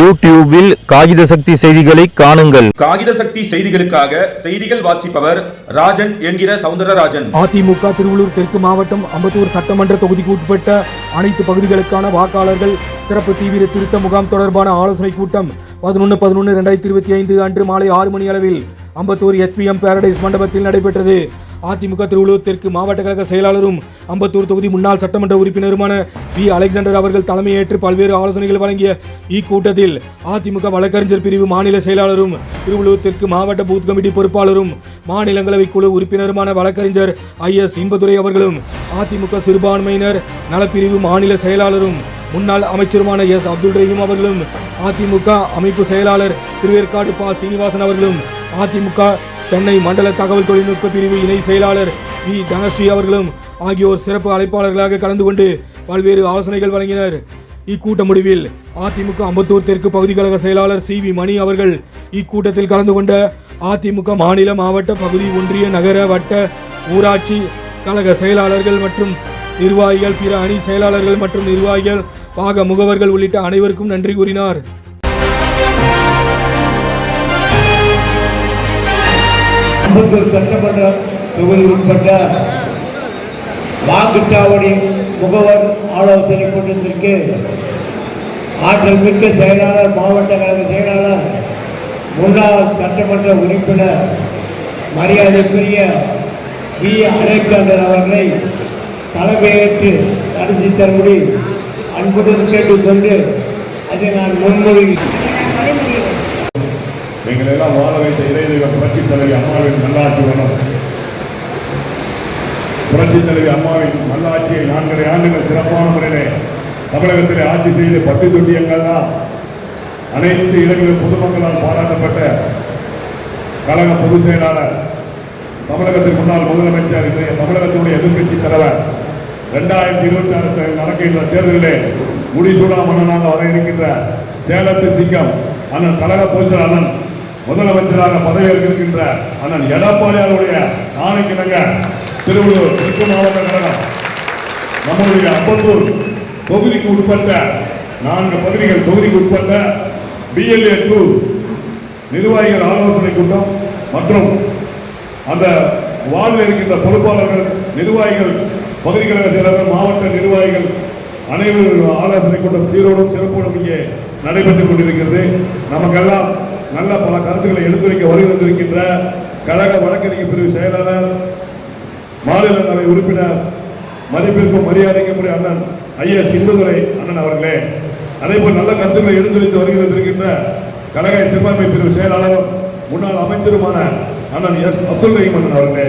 யூடியூபில் காகித சக்தி செய்திகளை காணுங்கள். காகித சக்தி செய்திகளுக்காக செய்திகள் வாசிப்பவர் ராஜன் என்கிற சவுந்தரராஜன். அதிமுக திருவள்ளூர் தெற்கு மாவட்டம் அம்பத்தூர் சட்டமன்ற தொகுதிக்கு உட்பட்ட அனைத்து பகுதிகளுக்கான வாக்காளர்கள் சிறப்பு தீவிர திருத்த முகாம் தொடர்பான ஆலோசனை கூட்டம் 11/11/2025 அன்று மாலை 6 மணி அளவில் அம்பத்தூர் HPM பாரடைஸ் மண்டபத்தில் நடைபெற்றது. அதிமுக திருவள்ளூர் தெற்கு மாவட்ட கழக செயலாளரும் அம்பத்தூர் தொகுதி முன்னாள் சட்டமன்ற உறுப்பினருமான வி. அலெக்சாண்டர் அவர்கள் தலைமையேற்று பல்வேறு ஆலோசனைகள் வழங்கிய இக்கூட்டத்தில் அதிமுக வழக்கறிஞர் பிரிவு மாநில செயலாளரும் திருவள்ளூர் தெற்கு மாவட்ட பூத் கமிட்டி பொறுப்பாளரும் மாநிலங்களவை குழு உறுப்பினருமான வழக்கறிஞர் IS. இன்பதுரை அவர்களும் அதிமுக சிறுபான்மையினர் நலப்பிரிவு மாநில செயலாளரும் முன்னாள் அமைச்சருமான S. அப்துல் ரஹீம் அவர்களும் அதிமுக அமைப்பு செயலாளர் திருவேற்காடு ப. சீனிவாசன் அவர்களும் அதிமுக சென்னை மண்டல தகவல் தொழில்நுட்ப பிரிவு இணை செயலாளர் வி. தனஸ்ரீ அவர்களும் ஆகியோர் சிறப்பு அழைப்பாளர்களாக கலந்து கொண்டு பல்வேறு ஆலோசனைகள் வழங்கினர். இக்கூட்ட முடிவில் அதிமுக அம்பத்தூர் தெற்கு பகுதி கழக செயலாளர் CV. மணி அவர்கள் இக்கூட்டத்தில் கலந்து கொண்ட அதிமுக மாநில மாவட்ட பகுதி ஒன்றிய நகர வட்ட ஊராட்சி கழக செயலாளர்கள் மற்றும் நிர்வாகிகள், பிற அணி செயலாளர்கள் மற்றும் நிர்வாகிகள், பாக முகவர்கள் உள்ளிட்ட அனைவருக்கும் நன்றி கூறினார். அம்பத்தூர் சட்டமன்ற தொகுதி உட்பட்ட வாக்குச்சாவடி முகவர் ஆலோசனை கூட்டத்திற்கு ஆற்றல் மிக்க செயலாளர், மாவட்ட கழக செயலாளர், முன்னாள் சட்டமன்ற உறுப்பினர் மரியாதைக்குரிய வி. அலெக்சாண்டர் அவர்களை தலைமையேற்று நடத்தி தரும்படி அன்புடன் கேட்டுக்கொண்டு அதை நான் முன்மொழிகிறேன். எங்களை எல்லாம் வாழ வைத்த இறைதெய்வ புரட்சித் தலைவி அம்மாவின் நல்லாட்சி வேணும். புரட்சித் தலைவி அம்மாவின் நல்லாட்சியை 4.5 ஆண்டுகள் சிறப்பான முறையிலே தமிழகத்திலே ஆட்சி செய்து 10 தொட்டியங்கள் தான் அனைத்து இடங்களிலும் பொதுமக்களால் பாராட்டப்பட்ட கழக பொதுச் செயலாளர், தமிழகத்தின் முன்னாள் முதலமைச்சர், இன்றைய தமிழகத்தினுடைய எதிர்கட்சி தலைவர், 2026 நடக்கின்ற தேர்தலிலே முடிசூடா மன்னனாக வர இருக்கின்ற சேலத்து சிங்கம் அண்ணன் கழக பொதுச் அண்ணன் முதலமைச்சராக பதவியேற்கின்ற அண்ணன் எடப்பாடியாருடைய ஆணைக்கிணங்க திருவள்ளூர் தெற்கு மாவட்ட கழகம் நம்முடைய அம்பத்தூர் தொகுதிக்கு உட்பட்ட 4 பகுதிகள் தொகுதிக்கு உட்பட்ட BLA 2 நிர்வாகிகள் ஆலோசனை கூட்டம் மற்றும் அந்த வார்டில் இருக்கின்ற பொறுப்பாளர்கள், நிர்வாகிகள், பகுதி கழக செயலாளர்கள், மாவட்ட நிர்வாகிகள் அனைவரும் ஆலோசனை கூட்டம் சீரோடும் சிறப்போடும் இங்கே நடைபெற்றுக் கொண்டிருக்கிறது. நமக்கெல்லாம் நல்ல பல கருத்துக்களை எடுத்துரைக்க வருகின்ற கழக வழக்கறிஞர் பிரிவு செயலாளர், மாநிலங்களவை உறுப்பினர், மதிப்பிற்கும் மரியாதைக்குரிய அண்ணன் IS. இன்பதுரை அண்ணன் அவர்களே, அதேபோல் நல்ல கருத்துக்களை எடுத்துரைத்து வருகின்ற கழக சிறுபான்மை பிரிவு செயலாளரும் முன்னாள் அமைச்சருமான அண்ணன் S. அப்துல் ரஹீம் அண்ணன் அவர்களே,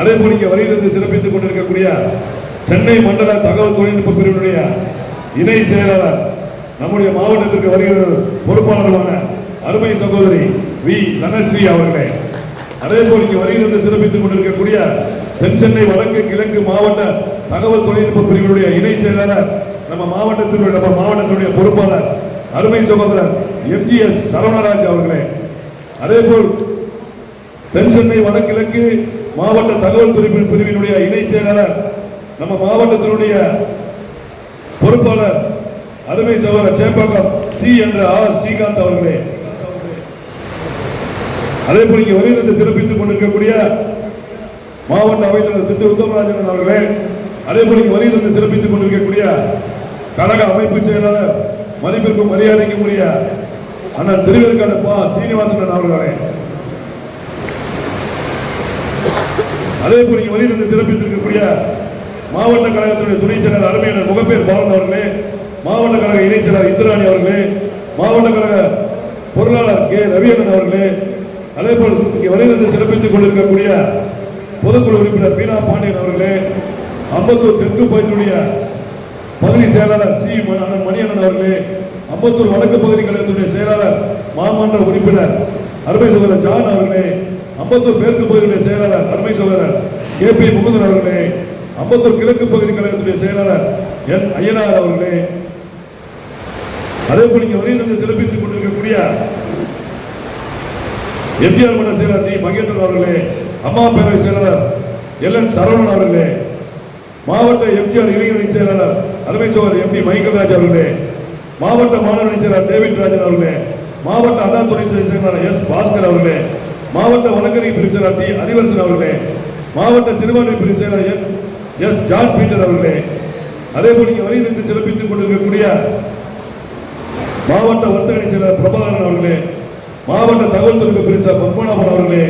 அதேபோல் இங்கே வருகிறது சிறப்பித்துக் கொண்டிருக்கக்கூடிய சென்னை மண்டல தகவல் தொழில்நுட்ப பிரிவினுடைய இணை செயலாளர், நம்முடைய மாவட்டத்திற்கு வருகிற பொறுப்பாளருமான அருமை சகோதரி வி. தனஸ்ரீ அவர்களே, அதேபோல் இங்கே வருகிறது சிறப்பித்துக் கொண்டிருக்கக்கூடிய தென் சென்னை வடக்கு கிழக்கு மாவட்ட தகவல் தொழில்நுட்ப பிரிவினுடைய இணை செயலாளர், நம்ம மாவட்டத்தினுடைய பொறுப்பாளர் அருமை சகோதரர் MGS சரவணராஜ் அவர்களே, அதேபோல் தென் சென்னை வடகிழக்கு மாவட்ட தகவல் பிரிவினுடைய இணை செயலாளர், நம்ம மாவட்டத்தினுடைய பொறுப்பாளர் அருமை சகோதரர் சேப்பாக்கம் ஸ்ரீ என்ற R. ஸ்ரீகாந்த் அவர்களே, அதே போல் இங்கே வருகிறது சிறப்பித்துக் கொண்டிருக்கக்கூடிய மாவட்ட அவைத்தலைவர் திரு உத்தமராஜன் அவர்களே, அதே போல் இங்கே வருகிறது சிறப்பித்துக் கொண்டிருக்கக்கூடிய கழக அமைப்பு செயலாளர், மதிப்பிற்கும் மரியாதைக்கும் உரிய அண்ணன் திருவேற்காடு ப. சீனிவாசன் அவர்களே, அதே போல் இங்கே வருகிறது சிறப்பித்திருக்கக்கூடிய மாவட்ட கழகத்துடைய துணை செயலர் அருமையான முகப்பேர் பாலன் அவர்களே, மாவட்ட கழக இணை செயலர் இந்திராணி அவர்களே, மாவட்ட கழக பொருளாளர் K. ரவியண்ணன் அவர்களே, அதே போல் இங்கே வருகிறது சிறப்பித்துக் கொண்டிருக்கக்கூடிய பொதுக்குழு உறுப்பினர் பீனா பாண்டியன் அவர்களே, அம்பத்தூர் தெற்கு பகுதியுடைய பகுதி செயலாளர் C. அண்ணன் மணியண்ணன் அவர்களே, அம்பத்தூர் வடக்கு பகுதி கழகத்துடைய செயலாளர் மாமன்ற உறுப்பினர் அருமை சகோதரர் ஜான் அவர்களே, அம்பத்தூர் மேற்கு பகுதியுடைய செயலாளர் அருமை சகோதரர் KP. முகுந்தன் அவர்களே, அம்பத்தூர் கிழக்கு பகுதி கழகத்துடைய செயலாளர் N. ஐயனார் அவர்களே, அதே போல் இங்கே வருகிறது சிறப்பித்துக் கொண்டிருக்கக்கூடிய MGR மன்ற செயலாளர் டி. மகேந்திரன் அவர்களே, அம்மா பேரவை செயலாளர் LN. சரவணன் அவர்களே, மாவட்ட MGR இளைஞரணி செயலாளர் அருமை சகோதரர் MP. மைக்கேல்ராஜ் அவர்களே, மாவட்ட மாணவ செயலாளர் டேவிட் ராஜன் அவர்களே, மாவட்ட அண்ணா துணை செயலாளர் எஸ் பாஸ்கர் அவர்களே, மாவட்ட வழக்கறிஞர் பிரிவு செயலாளர் டி அறிவரசன் அவர்களே, மாவட்ட சிறுபான்மை பிரிவு செயலாளர் எஸ் ஜான் பீட்டர் அவர்களே, அதேபோல் இங்கே வரியிலிருந்து சிறப்பித்துக் கொண்டிருக்கக்கூடிய மாவட்ட வர்த்தக செயலாளர் பிரபாகரன் அவர்களே, மாவட்ட தகவல் தொழில்நுட்ப பிரிவு பத்மநாபன் அவர்களே,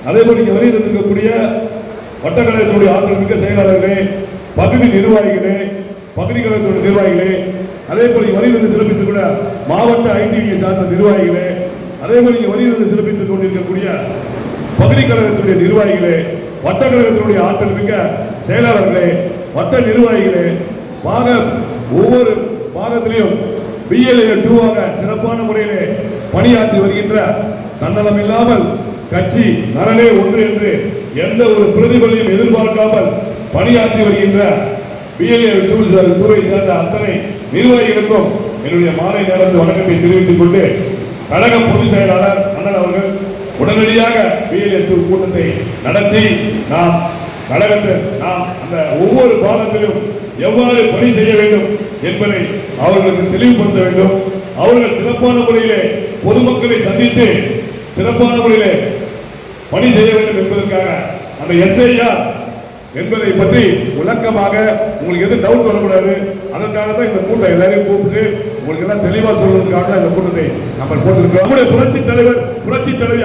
அதேபோல் இங்கே வரியிலிருக்கக்கூடிய வட்டக்கழகத்துடைய ஆற்றல் மிக்க செயலாளர்களே, பகுதி நிர்வாகிகளே, பகுதி கழகத்துடைய நிர்வாகிகளே, அதேபோல் இங்கே வரியிலிருந்து சிறப்பித்துக் கூட மாவட்ட ஐடிவியை சார்ந்த நிர்வாகிகளே, அதேபோல் இங்கே வரியிலிருந்து சிறப்பித்துக் கொண்டிருக்கக்கூடிய பகுதி கழகத்துடைய நிர்வாகிகளே, வட்டக்கழகத்தினுடைய ஆற்றல் மிக்க செயலாளர்களே, வட்ட நிர்வாகிகளே, ஒவ்வொரு பாகத்திலையும் BLA 2 சிறப்பான முறையிலே பணியாற்றி வருகின்ற தன்னலம் இல்லாமல் கட்சி நலனே ஒன்று என்று எந்த ஒரு பிரதிபலியும் எதிர்பார்க்காமல் பணியாற்றி வருகின்ற BLA 2 சேர்ந்த அத்தனை நிர்வாகிகளுக்கும் என்னுடைய மாலை நேரத்து வணக்கத்தை தெரிவித்துக் கொண்டு கழக பொதுச் செயலாளர் அண்ணன் அவர்கள் உடனடியாக BLA 2 கூட்டத்தை நடத்தி நாம் அந்த ஒவ்வொரு பாகத்திலும் எவ்வாறு பணி செய்ய வேண்டும் என்பதை அவர்களுக்கு தெளிவுபடுத்த வேண்டும். அவர்கள் சிறப்பான முறையிலே பொதுமக்களை சந்தித்து சிறப்பான முறையிலே பணி செய்ய வேண்டும் என்பதற்காக அந்த SIR என்பதை பற்றி விளக்கமாக உங்களுக்கு எது டவுட் வரக்கூடாது, அதற்காக தான் இந்த கூட்டம் எல்லாரையும் கூப்பிட்டு உங்களுக்கு எல்லாம் தெளிவாக சொல்வதற்காக இந்த கூட்டத்தை நம்ம போட்டிருக்கோம். நம்முடைய புரட்சி தலைவி புரட்சி தலைவி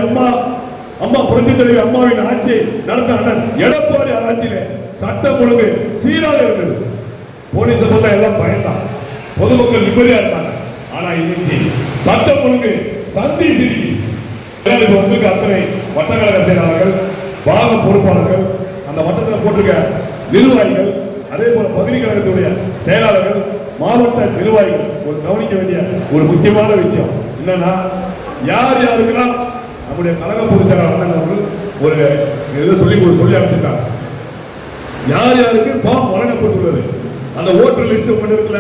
அம்மாவின் ஆட்சி நடத்த அண்ணன் எடப்பாடி ஆட்சியிலே சட்டம் ஒழுங்கு சீராக இருந்தது. போலீஸ் எல்லாம் பயந்தான், பொதுமக்கள் நிம்மதியா இருந்தாங்க. ஆனா இன்னைக்கு சட்டம் ஒழுங்கு சந்தி சிரிக்கி வந்திருக்க அத்தனை வட்டக்கழக செயலாளர்கள், பாக பொறுப்பாளர்கள், அந்த வட்டத்தில் போட்டிருக்க நிர்வாகிகள், அதே போல பகுதி கழகத்துடைய செயலாளர்கள், மாவட்ட நிர்வாகிகள் ஒரு கவனிக்க வேண்டிய ஒரு முக்கியமான விஷயம் என்னன்னா, யாருக்கெல்லாம் நம்முடைய கழக பொதுச் செயலாளர் அவர்கள் ஒரு சொல்லி அமைச்சிருக்காங்க. யாருக்கு ஃபார்ம் வழங்கப்பட்டுள்ளது, அந்த ஓட்டர் லிஸ்ட் ஒன்று இருக்குல்ல,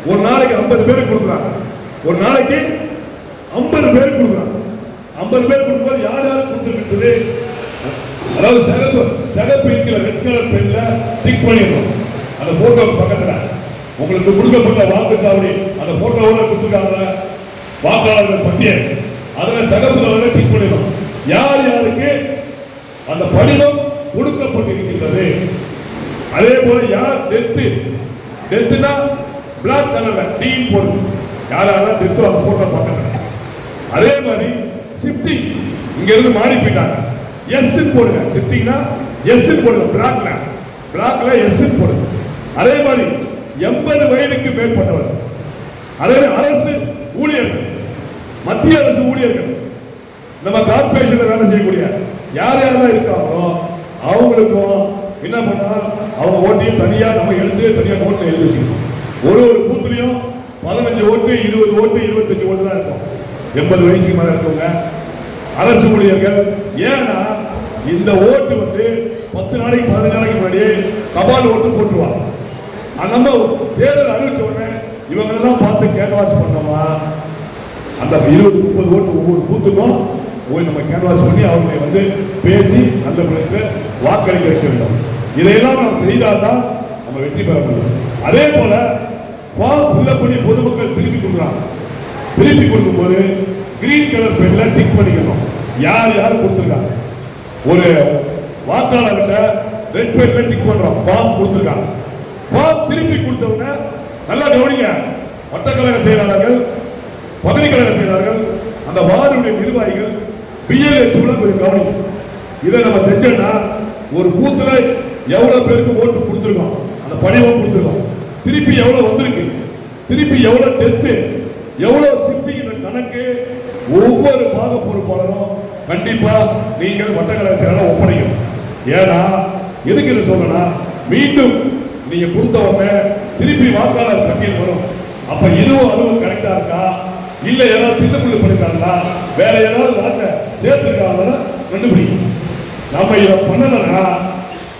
ஒரு நாளைக்கு 50 பேருக்கு கொடுக்குறாங்க. ஒரு நாளைக்கு 50 பேருக்கு கொடுக்குறாங்க. 50 பேர் கொடுக்கும்போது யாருக்கு கொடுத்துருக்கு, அதாவது சிகப்பு இருக்கிற ரெட் கலர் பென்ல டிக் பண்ணிடணும். அந்த போட்டோ பக்கத்துல உங்களுக்கு கொடுக்கப்பட்ட வாக்குச்சாவடி அந்த போட்டோவோட கொடுத்துருக்காங்க வாக்காளர்கள் பட்டியல், அதுல சிகப்பு கலர்ல டிக் பண்ணிடணும். யாருக்கு அந்த படிவம் கொடுக்கப்பட்டிருக்கின்றது. அதே போல யார் டெத்துனா பிளாக் கலர்ல டீன் போடுது, யாரெல்லாம் டெத்தோ அந்த போட்டோ பக்கத்துல. அதே மாதிரி ஷிஃப்டிங் இங்க இருந்து மாறி போயிட்டாங்க, எஸ் போடுங்க. ஷிஃப்டிங்னா எஸ் போடுங்க, பிளாக்ல எஸ் போடுங்க. அதே மாதிரி 80 வயதுக்கு மேற்பட்டவர், அதே அரசு ஊழியர்கள், மத்திய அரசு ஊழியர்கள், நம்ம கார்பரேஷன்ல வேலை செய்யக்கூடிய யாரெல்லாம் இருக்காங்களோ அவங்களுக்கும் என்ன பண்ணா அவங்க ஓட்டையும் தனியா நம்ம தனியா நோட்ல எழுதி வச்சுக்கணும். ஒரு பூத்துலயும் 15 ஓட்டு, 20 ஓட்டு, 25 ஓட்டு தான் இருக்கும் 80 வயசுக்கு மேல இருக்கவங்க அரசு ஊழியர்கள். ஏன்னா இந்த ஓட்டு 10 நாளைக்கு 15 நாளைக்கு முன்னாடி தபால் ஓட்டு போட்டுருவாங்க. நம்ம தேர்தல் அறிவிச்ச உடனே இவங்க எல்லாம் பார்த்து கேன்வாஸ் பண்ணோமா, அந்த 20-30 ஓட்டு ஒவ்வொரு பூத்துக்கும் போய் நம்ம கேன்வாஸ் பண்ணி அவர்களை பேசி அந்த பிள்ளைக்கு வாக்களிக்க வைக்க வேண்டும். இதையெல்லாம் நாம் செய்தால்தான் நம்ம வெற்றி பெற முடியும். அதே போல ஃபார்ம் ஃபில்அப் பண்ணி பொதுமக்கள் திருப்பி கொடுக்குறாங்க. திருப்பி கொடுக்கும்போது கிரீன் கலர் பென்ல டிக் பண்ணிக்கணும் யார் கொடுத்துருக்காங்க. ஒரு வாக்காளர்கிட்ட ரெட் பென்ல டிக் பண்றோம், ஃபார்ம் கொடுத்துருக்காங்க. ஃபார்ம் திருப்பி கொடுத்தவங்க நல்லா கவனிங்க, வட்டக்கழக செயலாளர்கள், பகுதி கழக செயலாளர்கள், அந்த வார்டுடைய நிர்வாகிகள் BLA 2 கொஞ்சம் கவனிங்க. இதை நம்ம செஞ்சோம்னா ஒரு பூத்துல எவ்வளவு பேருக்கு ஓட்டு கொடுத்துருக்கோம், அந்த படிவம் கொடுத்துருக்கோம், திருப்பி எவ்வளவு வந்திருக்கு, திருப்பி எவ்வளவு டெத்து, எவ்வளவு ஷிஃப்டிங் கணக்கு ஒவ்வொரு பாக பொறுப்பாளரும் கண்டிப்பா நீங்கள் வட்டக்கழக செயலாளர் ஒப்படைக்கணும். ஏன்னா எதுக்கு இது சொல்லனா, மீண்டும் நீங்க கொடுத்தவங்க திருப்பி வாக்காளர் பட்டியல் வரும். அப்ப இதுவும் கரெக்டா இருக்கா, இல்ல ஏதாவது திட்டக்குழு பண்ணிருக்காங்களா, வேற ஏதாவது வாக்க சேர்த்திருக்காங்களா கண்டுபிடிக்கும். நம்ம இதை பண்ணலன்னா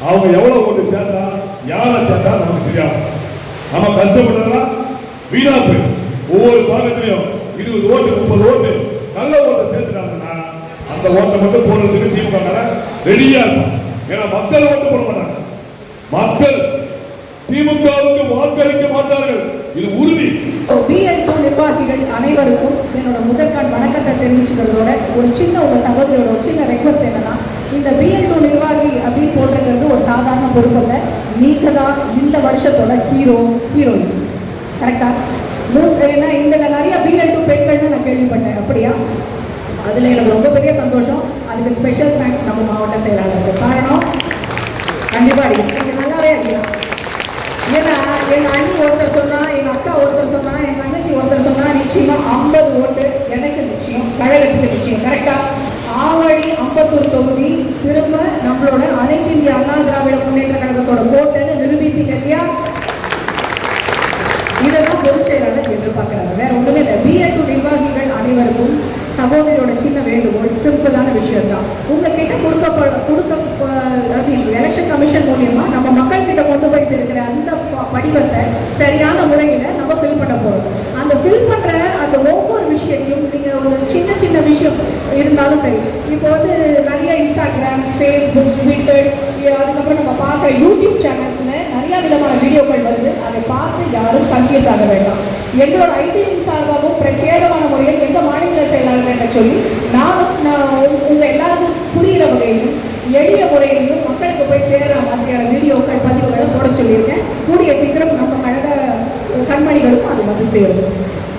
அவங்க எவ்வளவு ஓட்டு சேர்த்தா யாரை சேர்த்தா நமக்கு தெரியாது. நம்ம கஷ்டப்பட்டதெல்லாம் வீணா போயிடும். ஒவ்வொரு பாகத்திலையும் 20 ஓட்டு 30 ஓட்டு நல்ல ஓட்டை சேர்த்துட்டாங்கன்னா அந்த ஓட்டை மட்டும் போடுறதுக்கு திமுக ரெடியா இருக்கும். ஏன்னா மக்கள் ஓட்டு போட மாட்டாங்க, மக்கள் திமுகவுக்கு வாக்களிக்க மாட்டார்கள், இது உறுதி. நிர்வாகிகள் அனைவருக்கும் என்னோட முதற்கான் வணக்கத்தை தெரிவிச்சுக்கிறதோட ஒரு சின்ன உங்கள் சகோதரியோட ஒரு சின்ன ரெக்வஸ்ட் என்னன்னா, இந்த BL2 நிர்வாகி அப்படின்னு போட்டிருக்கிறது ஒரு சாதாரண பொறுப்பல்ல. நீங்கள் தான் இந்த வருஷத்தோட ஹீரோயின்ஸ். கரெக்டாக? ஏன்னா இதில் நிறைய BL2 பெண்கள்னு நான் கேள்விப்பட்டேன். அப்படியா? அதில் எனக்கு ரொம்ப பெரிய சந்தோஷம். அதுக்கு ஸ்பெஷல் தேங்க்ஸ் நம்ம மாவட்ட செயலாளருக்கு. காரணம் கண்டிப்பாக நீங்கள் நல்லாவே அடிக்கலாம். ஏன்னா எங்கள் அண்ணி ஒருத்தர் சொன்னால், எங்கள் அக்கா ஒருத்தர் சொன்னால், என் தங்கச்சி ஒருத்தர் சொன்னால் நிச்சயமாக 50 ஓட்டு எனக்கு நிச்சயம், கழகத்துக்கு நிச்சயம். கரெக்டாக? ஆவடி அம்பத்தூர் தொகுதி திரும்ப நம்மளோட அனைத்து இந்திய அண்ணா திராவிட முன்னேற்ற கழகத்தோட கோட்டைன்னு நிரூபிப்பீங்க இல்லையா? இதை தான் பொதுச் செயலாளர் எதிர்பார்க்குறாங்க. வேற ஒன்றுமே இல்லை. BL2 நிர்வாகிகள் அனைவருக்கும் சகோதரியோட சின்ன வேண்டுகோள், சிம்பிளான விஷயம் தான். உங்ககிட்ட எலெக்ஷன் கமிஷன் மூலியமா நம்ம மக்கள் கிட்ட கொண்டு போய் இருக்கிற அந்த படிவத்தை சரியான முறையில் நம்ம ஃபில் பண்ண போகிறோம். அந்த ஃபில் பண்ணுற அந்த ஒவ்வொரு விஷயத்தையும் நீங்கள் ஒரு சின்ன சின்ன விஷயம் இருந்தாலும் சரி, இப்போ வந்து நிறைய இன்ஸ்டாகிராம்ஸ், ஃபேஸ்புக்ஸ், ட்விட்டர்ஸ், அதுக்கப்புறம் நம்ம பார்க்குற யூடியூப் சேனல்ஸில் நிறையா விதமான வீடியோக்கள் வருது. அதை பார்த்து யாரும் கன்ஃபியூஸ் ஆக வேண்டாம். எங்களோட ஐடி விங் சார்பாகவும் பிரத்யேகமான முறையில் எங்கள் மாநில செயலாளர்கிட்ட சொல்லி நான் உங்கள் எல்லாருக்கும் புரிகிற வகையிலும் எளிய முறையிலும் மக்களுக்கு போய் சேர்ற மாதிரியான வீடியோக்கள், பதிவுகளை போட சொல்லியிருக்கேன். கூடிய சீக்கிரம் நம்ம கழக கண்மணிகளுக்கும் அது வந்து சேரும்.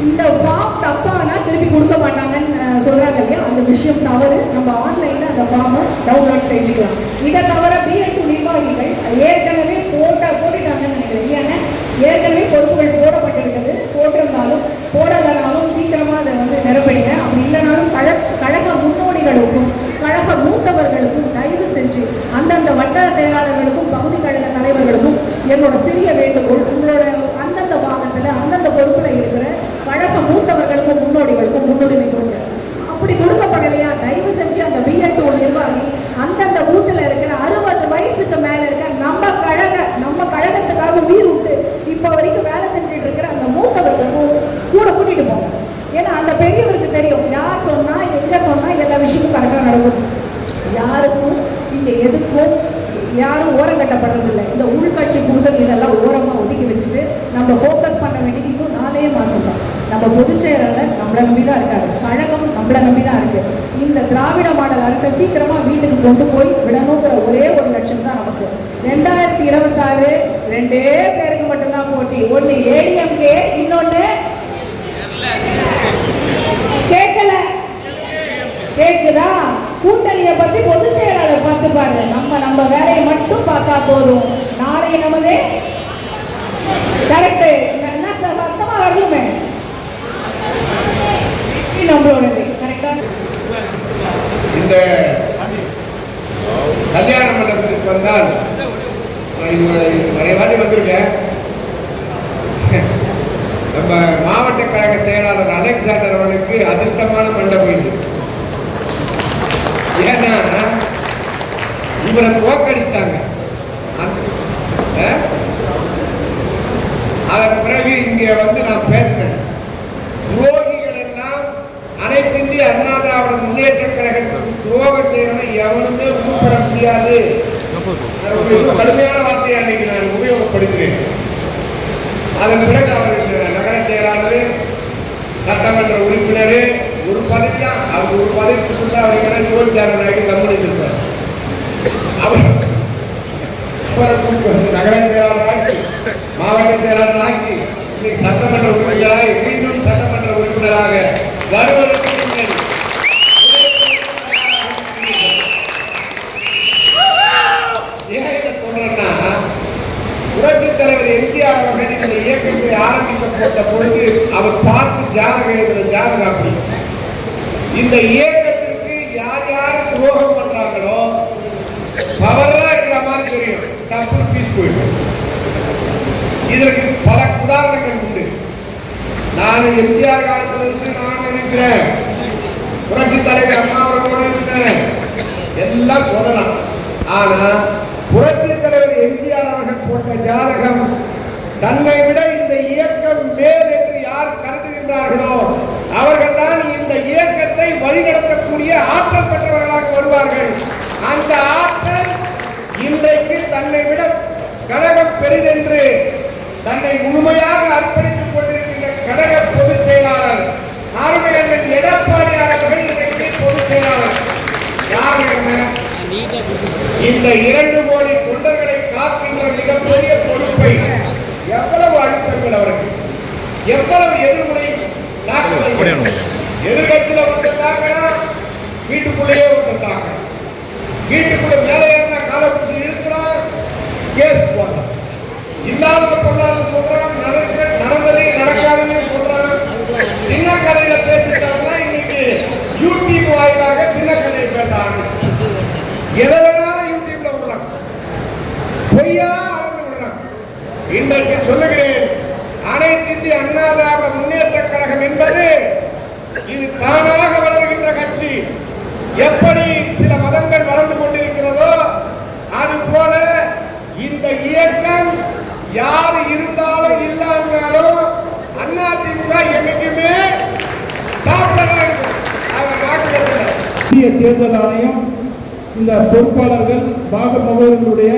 இந்த ஃபார்ம் தப்பானா திருப்பி கொடுக்க மாட்டாங்கன்னு சொல்கிறாங்க இல்லையா, அந்த விஷயம் தவறு. நம்ம ஆன்லைனில் அந்த ஃபார்மை டவுன்லோட் செஞ்சுக்கலாம். இதை தவிர BL2 நிர்வாகிகள் ஏற்கனவே போட்டுட்டாங்கன்னு நினைக்கிறேன். ஏன்னா ஏற்கனவே பொறுப்புகள் போடப்பட்டிருக்கிறது. போட்டிருந்தாலும் போடலைனாலும் சீக்கிரமாக அதை வந்து நிரப்பிடுங்க. அப்படி இல்லைனாலும் கழக முன்னோடிகளுக்கும் கழக மூத்தவர்களுக்கும் தயவு செஞ்சு அந்தந்த வட்ட செயலாளர்களுக்கும் பகுதி கழக தலைவர்களுக்கும் என்னோட சிறிய வேண்டுகோள், உங்களோட அந்தந்த பாகத்தில் அந்தந்த பொறுப்பில் இருக்கிற கழக மூத்தவர்களுக்கும் முன்னோடிகளுக்கும் முன்னுரிமை கொடுங்க. அப்படி கொடுக்கப்படலையா, தயவு செஞ்சு அந்த BL2 நிர்வாகி அந்தந்த பூத்தில் இருக்கிற 60 வயசுக்கு மேலே இருக்க நம்ம கழகத்துக்காக உயிர் விட்டு இப்போ வரைக்கும் வேலை செஞ்சுட்டு இருக்கிற அந்த மூத்தவர்களுக்கும் கூட கூட்டிட்டு போங்க. ஏன்னா அந்த பெரியவருக்கு தெரியும் யார் சொன்னால் எங்கே சொன்னால் எல்லா விஷயமும் கரெக்டாக நடக்கும். யாருக்கும் இங்கே எதுக்கும் யாரும் ஓரம் கட்டப்படுறதில்லை. இந்த உள்கட்சி பூசல் இதெல்லாம் ஓரமாக ஒதுக்கி வச்சுட்டு நம்ம ஃபோக்கஸ் பண்ண வேண்டியது இன்னும் 4 மாதம் தான். நம்ம பொதுச் செயலாளர் நம்மளை நம்பி தான் இருக்காரு, கழகம் நம்மளை நம்பி தான் இருக்கு. இந்த திராவிட மாடல் அரசை சீக்கிரமாக வீட்டுக்கு கொண்டு போய் விடணுங்கிற ஒரே ஒரு லட்சம் தான் நமக்கு. 2026 2 பேருக்கு மட்டும்தான் போட்டி. ஒன்று ADMK, இன்னொன்று கேட்கல, கேக்குதா? கூட்டணியை பத்தி பொதுச் செயலாளர் பார்த்துப்பாரு. நம்ம வேலையை மட்டும் பார்த்தா போதும். நாளைய நமதே கரெக்ட் சத்தமா வரலுமே நம்மளோடது கரெக்டா. இந்த கல்யாண மண்டபத்திற்கு வந்தால் நிறைய வாட்டி வந்திருக்கேன். நம்ம மாவட்ட கழக செயலாளர் அலெக்சாண்டர் அவர்களுக்கு அதிர்ஷ்டமான மண்டபம் இது. ஏன்னா இவரை தோக்கடிச்சிட்டாங்க. அதற்கு பிறகு இங்க வந்து நான் பேசுறேன். துரோகிகள் எல்லாம் அனைத்து இந்திய அண்ணா திராவிட முன்னேற்ற கழகத்துக்கு துரோகம் செய்யணும் எவனுமே உருப்பட முடியாது. கடுமையான வார்த்தையை அன்னைக்கு நான் உபயோகப்படுத்துகிறேன். அதன் பிறகு அவர் நகர செயலாளர், சட்டமன்ற உறுப்பினர், ஒரு பதவி தான். அவர் ஒரு பதவிக்குள்ள அவரை ஜோதிச்சாரனாகி கவனித்து இருப்பார். அவரை நகர செயலாளராக்கி, மாவட்ட செயலாளராக்கி, இன்னைக்கு சட்டமன்ற உறுப்பினராக, மீண்டும் சட்டமன்ற உறுப்பினராக வருவதற்கு புரட்சித் தலைவர் எம்ஜிஆர் அவர்கள் இந்த இயக்கத்தை ஆரம்பிக்கப்பட்ட பொழுது அவர் பார்த்து ஜாதகம் எழுதுற ஜாதகம் அப்படி. இந்த இயக்கத்திற்கு யார் யார் துரோகம் பண்றாங்களோ பவரா இருக்கிற மாதிரி தெரியும். தப்பு பீஸ் போயிடும். இதற்கு பல உதாரணங்கள் உண்டு. நான் எம்ஜிஆர் காலத்திலிருந்து நான் இருக்கிறேன், புரட்சித் தலைவர் அம்மா அவர்களோடு இருக்கிறேன், எல்லாம் சொல்லலாம். ஆனா புரட்சித் தலைவர் எம்ஜிஆர் அவர்கள் போட்ட ஜாதகம் தன்னை விட இந்த இயக்கம் மேல் என்று யார் கருதுகின்றார்களோ அவர்கள் தான் இந்த இயக்கத்தை வழிநடத்தக்கூடிய ஆற்றல் பெற்றவர்களாக வருவார்கள். அந்த ஆற்றல் இன்றைக்கு தன்னை விட கழகம் பெரிதென்று தன்னை முழுமையாக அர்ப்பணித்துக் கொண்டிருக்கின்ற கழக பொதுச் செயலாளர் இந்த 2 கோடி தொண்டர்களை காக்கின்ற மிகப்பெரிய பொறுப்பை எவ்வளவு அழுத்தங்கள் அவருக்கு, எவ்வளவு எதிர்முறை எதிர்கட்சியில வந்தாங்க, வீட்டுக்குள்ளேயே வந்தாங்க, வீட்டுக்குள்ள மேலே ஏறினா காலை பிடிச்சி இழுக்கிறார், கேஸ் போடுறான், இல்லாத பொருளாதார சொல்றான், நடந்ததே நடக்காதுன்னு சொல்றான், சின்ன கதையில பேசிட்டாங்கன்னா இன்னைக்கு யூடியூப் வாயிலாக சின்ன கதையை பேச ஆரம்பிச்சு எதை வேணாலும் யூடியூப்ல விடுறான், பொய்யா அளந்து விடுறான். இன்றைக்கு சொல்லுகிறேன், அனைத்து இந்திய அண்ணா திராவிட முன்னேற்ற கழகம் என்பது இது தானாக வளர்கின்ற கட்சி. எப்படி சில மதங்கள் வளர்ந்து கொண்டிருக்கிறதோ அது போல இந்த இயக்கம் யார் இருந்தாலும் இல்லாமலும் அதிமுக என்னைக்குமே இந்திய தேர்தல் ஆணையம் இந்த பொறுப்பாளர்கள் பாகமுகவர்களுடைய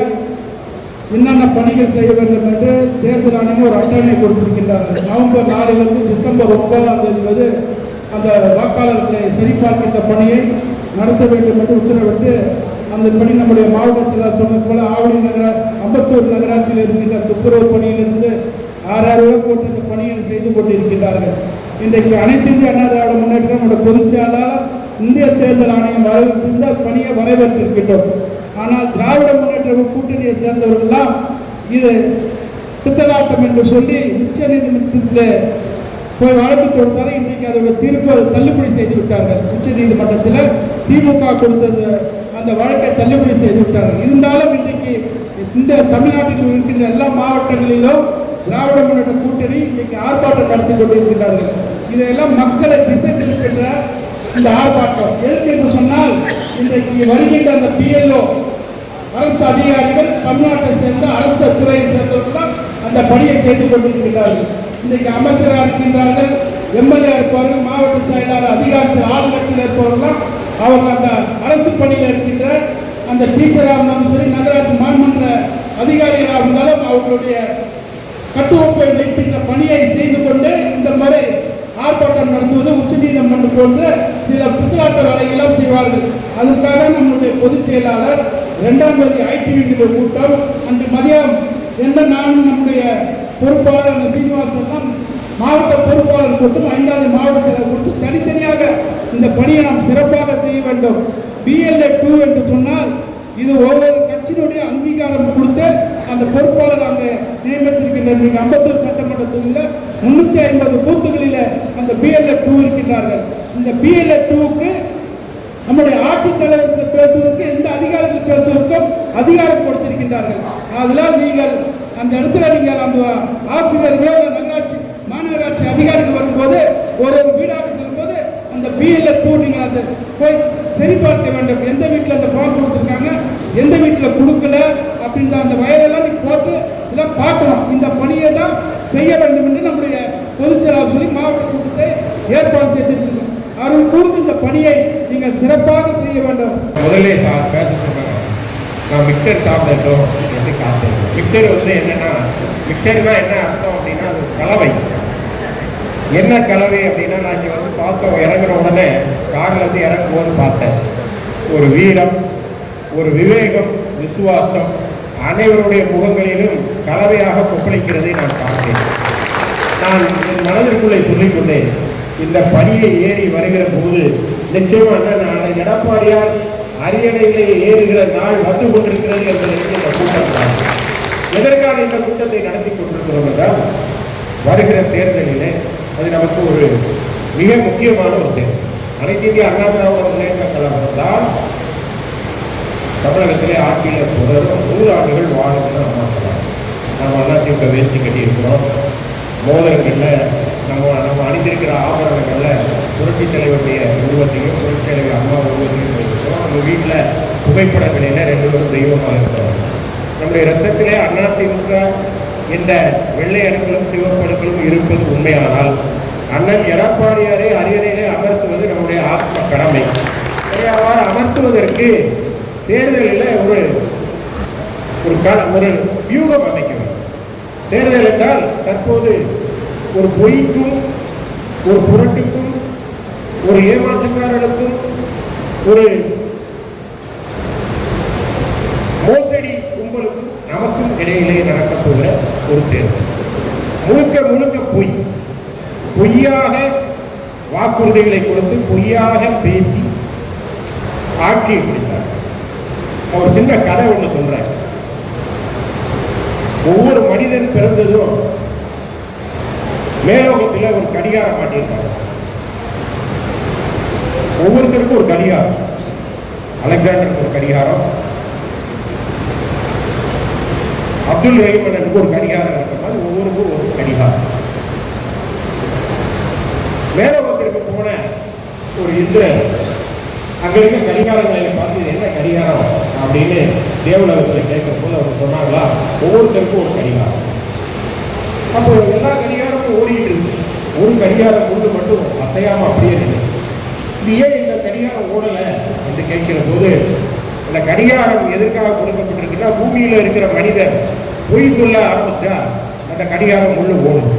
என்னென்ன பணிகள் செய்ய வேண்டும் என்று தேர்தல் ஆணையம் ஒரு அட்டவணை கொடுத்திருக்கின்றார்கள். நவம்பர் 4 டிசம்பர் 9 அந்த வாக்காளர்களை சரிபார்க்கின்ற பணியை நடத்த வேண்டும் என்று உத்தரவிட்டு அந்த பணி நம்முடைய மாவட்ட செயலாளர் சொன்னது போல ஆவடி நகர அம்பத்தூர் நகராட்சியில் இருக்கின்ற துப்புரவு பணியிலிருந்து 6,000 கோடி இந்த பணியை செய்து கொண்டிருக்கிறார்கள். இன்றைக்கு அனைத்து இந்திய அண்ணா திராவிட முன்னேற்ற பொதுச் செயலாளர் இந்திய தேர்தல் ஆணையம் வரவேற்று பணியை வரவேற்றிருக்கின்றோம். ஆனால் திராவிட முன்னேற்ற கூட்டணியை சேர்ந்தவர்கள்லாம் இது பித்தலாட்டம் என்று சொல்லி உச்ச நீதிமன்றத்தில் போய் வழக்கு கொடுத்தாலும் இன்றைக்கு அதோட தீர்ப்பு தள்ளுபடி செய்து விட்டார்கள். உச்ச நீதிமன்றத்தில் திமுக கொடுத்தது அந்த வழக்கை தள்ளுபடி செய்து விட்டார்கள். இருந்தாலும் இன்றைக்கு இந்த தமிழ்நாட்டில் இருக்கின்ற எல்லா மாவட்டங்களிலும் திராவிட முன்னேற்ற கூட்டணி இன்றைக்கு ஆர்ப்பாட்டம் நடத்தி கொண்டிருக்கிறார்கள். இதையெல்லாம் மக்களை திசை திருக்கின்ற இந்த ஆர்ப்பாட்டம் எதற்கு என்று சொன்னால், இன்றைக்கு வருகின்ற அந்த PLO அரசு அதிகாரிகள் தமிழ்நாட்டை சேர்ந்த அரசு துறையை சேர்ந்தவர்கள் அந்த பணியை செய்து கொண்டிருக்கிறார்கள். இன்றைக்கு அமைச்சராக இருக்கின்றார்கள், MLA இருப்பார்கள், மாவட்ட செயலாளர் அதிகாரத்தில் ஆளுங்கட்சியில் இருப்பவர்கள் அவர்கள் அந்த அரசு பணியில் இருக்கின்ற அந்த டீச்சராக இருந்தாலும் சரி, நகராட்சி மாநகர அதிகாரிகளாக இருந்தாலும் அவர்களுடைய கட்டுக்கோப்பை வைக்கின்ற பணியை செய்து கொண்டு இந்த முறை ஆர்ப்பாட்டம் நடத்துவது உச்சநீதிமன்றம் போன்ற சில புத்தலாட்ட வேலையெல்லாம் செய்வார்கள். அதற்காக நம்முடைய பொதுச் செயலாளர் 2ஆம் தேதி ITV கூட்டம் அன்று மதியம் எந்த நானும் நம்முடைய பொறுப்பாளர் சீனிவாசன் மாவட்ட பொறுப்பாளர் கூட்டம் 5வது மாவட்ட செயலர் கூட்டம் தனித்தனியாக இந்த பணியை நாம் சிறப்பாக செய்ய வேண்டும். BLA 2 என்று சொன்னால் இது ஒவ்வொரு கட்சியினுடைய அங்கீகாரம் கொடுத்து அந்த பொறுப்பாளர் அங்கே நியமித்திருக்கின்ற அம்பத்தூர் சட்டமன்ற தொகுதியில் 350 பூத்துகளில் அந்த BLA 2 இருக்கின்றார்கள். இந்த BLA 2க்கு நம்முடைய ஆட்சித்தலைவர்கள் பேசுவதற்கு எந்த அதிகாரத்தில் பேசுவதற்கும் அதிகாரம் கொடுத்திருக்கின்றார்கள். அதனால் நீங்கள் அந்த இடத்துல நீங்கள் அந்த ஆசிரியர்களோ நகராட்சி மாநகராட்சி அதிகாரிகள் வரும்போது ஒரு வீடாக செல்லும்போது அந்த BLA 2 நீங்கள் அதை போய் சரிபார்க்க வேண்டும். எந்த வீட்டில் அந்த ஃபார்ம் கொடுத்துருக்காங்க, எந்த வீட்டில் கொடுக்கல அப்படின்ற அந்த வயலெல்லாம் நீ போட்டு இதெல்லாம் பார்க்கணும். இந்த பணியை தான் செய்ய வேண்டும் என்று நம்முடைய பொதுச் செயலாளர் சொல்லி மாவட்ட கூட்டத்தை ஏற்பாடு செய்திருக்கிறோம். அவர்கள் கூர்ந்து இந்த பணியை நீங்கள் சிறப்பாக செய்ய வேண்டும். முதல்ல பேச சொன்னாங்க, நான் மிக்சர் சாப்பிட்டோம் என்று காத்தேன். மிக்சர் என்னன்னா, மிக்சர்னா என்ன அர்த்தம் அப்படின்னா அது கலவை. என்ன கலவை அப்படின்னா, நான் இங்கே பார்த்தோம், இறங்குற உடனே காரில் இறங்கும் போது பார்த்தேன், ஒரு வீரம், ஒரு விவேகம், விசுவாசம் அனைவருடைய முகங்களிலும் கலவையாக கொப்பளிக்கிறதை நான் பார்த்தேன். நான் மனதிற்குள்ளே சொல்லிக்கொண்டேன், இந்த பணியை ஏறி வருகிற போது நிச்சயமாக நான் எடப்பாடியார் அரியணையிலே ஏறுகிற நாள் வந்து கொண்டிருக்கிறது என்பதற்கு இந்த கூட்டம் எதற்காக இந்த கூட்டத்தை நடத்தி கொண்டிருக்கிறோம் என்றால், வருகிற தேர்தலிலே அது நமக்கு ஒரு மிக முக்கியமான ஒரு தேர்தல். அனைத்து இந்திய அண்ணா திராவிட முன்னேற்ற கழகம் தான் தமிழகத்திலே ஆட்சியில் தொடரும் 100 ஆண்டுகள் வாழும்னு அம்மா சொன்னாங்க. நம்ம அதிமுக வேஷ்டி கட்டியிருக்கிறோம். மோதிரங்களில் நம்ம அணிந்திருக்கிற ஆபரணங்களில் புரட்சித் தலைவருடைய உருவத்தையும் புரட்சித் தலைவர் அம்மா உருவத்தையும் இருக்கிறோம். நம்ம வீட்டில் புகைப்படங்களில் 2 பேரும் தெய்வமாக இருக்கிறோம். நம்முடைய ரத்தத்திலே அதிமுக இந்த வெள்ளை அணுக்களும் சிவப்பு அணுக்களும் இருப்பது உண்மையானால் அண்ணன் எடப்பாடியாரை அரியணையிலே அமர்த்துவது நம்முடைய ஆத்ம கடமை. அவ்வாறு அமர்த்துவதற்கு தேர்தலில் ஒரு வியூகம் அமைக்க வேண்டும். தேர்தல் என்றால் தற்போது ஒரு பொய்க்கும், ஒரு புரட்டுக்கும், ஒரு ஏமாற்றுக்காரனுக்கும், ஒரு இடையே நடக்கப் போகிற ஒரு தேர்தல். முழுக்க முழுக்க பொய்யாக வாக்குறுதிகளை கொடுத்து பொய்யாக பேசி ஆட்சியை பிடித்தார். அவர் சின்ன கதை ஒன்று சொல்றார். ஒவ்வொரு மனிதன் பிறந்ததும் மேலோகத்தில் ஒரு கடிகாரம் மாட்டியிருப்பாங்க. ஒவ்வொருத்தருக்கும் ஒரு கடிகாரம். அலெக்சாண்டருக்கு ஒரு கடிகாரம், அப்துல் ரஹீமனுக்கு ஒரு கடிகாரம் இருக்கிற மாதிரி ஒவ்வொருக்கும் ஒரு கடிகாரம். மேலோகத்திற்கு போன ஒரு இந்திரன் அங்க இருக்க கடிகாரங்களை பார்த்து இது என்ன கடிகாரம் அப்படின்னு தேவலோகத்தில் கேட்கும் போது அவங்க சொன்னாங்களா, ஒவ்வொருத்தருக்கும் ஒரு கடிகாரம். அப்போ எல்லா கடிகாரமும் ஓடிட்டு இருக்கு, ஒரு கடிகாரம் கொண்டு மட்டும் அசையாம அப்படியே இருக்கு. இது ஏன் இந்த கடிகாரம் ஓடல என்று கேட்கிற போது, இந்த கடிகாரம் எதற்காக கொடுக்கப்பட்டிருக்குன்னா, பூமியில இருக்கிற மனிதர் பொய் சொல்ல ஆரம்பிச்சா அந்த கடிகாரம் உள்ள ஓடும்.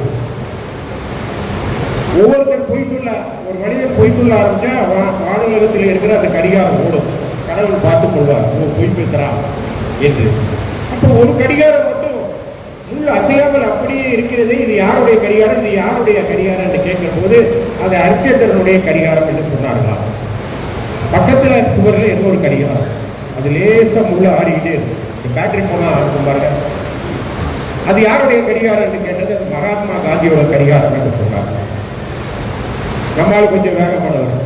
ஒவ்வொருத்தர் பொய் சொல்ல, ஒரு மனிதன் பொய் சொல்ல ஆரம்பிச்சா வானுலகத்தில் இருக்கிற அந்த கடிகாரம் ஓடும். கடவுள் பார்த்துக் கொள்வார், பொய் பேசுறான் என்று. அப்போ ஒரு கடிகாரம் மட்டும் முள் அசையாமல் அப்படியே இருக்கிறது. இது யாருடைய கடிகாரம், இது யாருடைய கடிகாரம் என்று கேட்கிற போது அது அரிச்சந்திரனுடைய கடிகாரம் என்று சொன்னார்களா. பக்கத்துல சுவரில் ஏதோ ஒரு கடிகாரம், அது லேசா முள்ள ஆடிக்கிட்டே இருக்கு. பேட்டரி போனா இருக்கும் பாருங்க, அது யாருடைய கடிகாரம் என்று கேட்டது அது மகாத்மா காந்தியோட கடிகாரம் என்று சொன்னாங்க. நம்மளால கொஞ்சம் வேகமானவர்.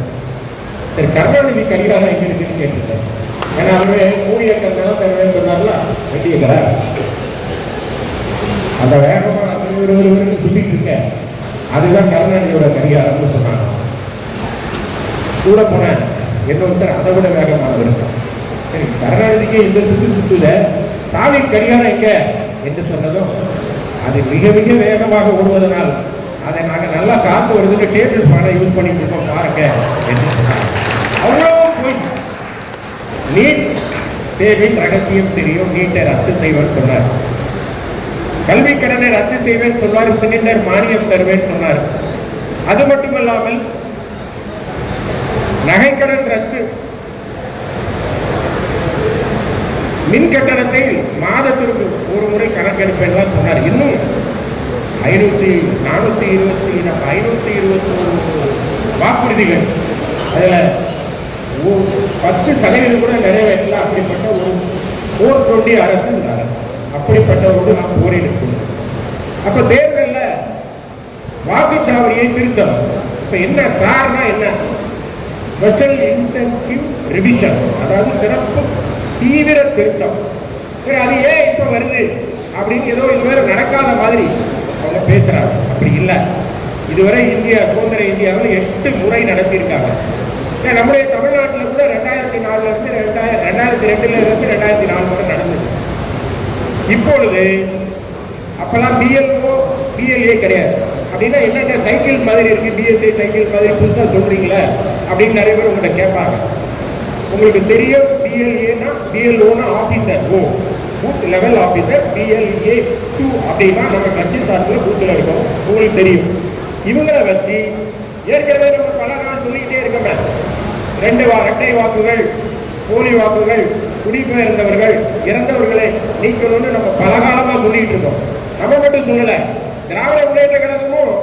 சரி, கருணாநிதி கடிகாரம் எங்க இருக்குன்னு கேட்டுட்டேன். ஏன்னா அதுவே மூடியக்கர் நிலம் தருவேன்னு சொன்னார்ல, வெட்டியக்கர அந்த வேகமா சொல்லிட்டு இருக்க, அதுதான் கருணாநிதியோட கடிகாரம்னு சொன்னாங்க. கூட போன இன்னொருத்தர் அதை விட வேகமானவர். சரி, கருணாநிதிக்கு இந்த சுத்துத ஸ்டாலின் கடிகாரம் எங்க என்று சொன்னதும், அது மிக மிக வேகமாக ஓடுவதனால் அதை நாங்கள் நல்லா காத்து வருதுன்னு டேபிள் ஃபேனை யூஸ் பண்ணிட்டு இருக்கோம் பாருங்க என்று சொன்னாங்க. அவ்வளோ போய் நீட் தேர்வின் ரகசியம் தெரியும், நீட்டை ரத்து செய்வேன் சொன்னார். கல்வி கடனை ரத்து செய்வேன் சொன்னார், சிலிண்டர் மானியம் தருவேன் சொன்னார். அது மட்டுமல்லாமல் நகைக்கடன் ரத்து, மின் கட்டணத்தை மாதத்திற்கு ஒரு முறை கணக்கெடுப்பேன் சொன்னார். இன்னும் 521 வாக்குறுதிகள், அதுல 10% கூட நிறைவேற்றல. அப்படிப்பட்ட ஒரு போர் கொண்டி அரசு இந்த அரசு. அப்படிப்பட்டவரோடு நாம் போரிட்டு. அப்ப தேர்தலில் வாக்குச்சாவடியை திருத்தணும். இப்ப என்ன சார்னா என்ன, ஸ்பெஷல் இன்டென்சிவ் ரிவிஷன், அதாவது சிறப்பு தீவிர திருத்தம். அது ஏன் இப்ப வருது அப்படின்னு ஏதோ இதுவரை நடக்காத மாதிரி அவங்க பேசுறாங்க. அப்படி இல்லை, இதுவரை இந்தியா சுதந்திர இந்தியாவில் 8 முறை நடத்தியிருக்காங்க. நம்முடைய தமிழ்நாட்டில் கூட 2004 இருந்து 2002 இருந்து 2004 வரை நடந்தது. இப்பொழுது அப்பெல்லாம் பிஎல்ஓ பிஎல்ஏ கிடையாது. அப்படின்னா என்னென்ன சைக்கிள் மாதிரி இருக்கு, பிஎஸ்ஏ சைக்கிள் மாதிரி புதுசாக சொல்றீங்களே அப்படின்னு நிறைய பேர் உங்கள்கிட்ட கேட்பாங்க. உங்களுக்கு தெரியும், பிஎல்ஏனா பிஎல்ஓனா officer, booth level officer. BLA 2 அப்படின்னா நம்ம கட்சி சார்பில் பூத்தில் இருக்கோம், உங்களுக்கு தெரியும். இவங்களை வச்சு ஏற்கனவே நம்ம பல நாள் சொல்லிக்கிட்டே இருக்கோமே, 2 இரட்டை வாக்குகள், போலி வாக்குகள், குடிபெயர்ந்தவர்கள், இறந்தவர்களை நீக்கணும்னு நம்ம பல காலமா சொல்லிட்டு இருக்கோம். நம்ம மட்டும் சொல்லல, திராவிட முன்னேற்ற கழகமும்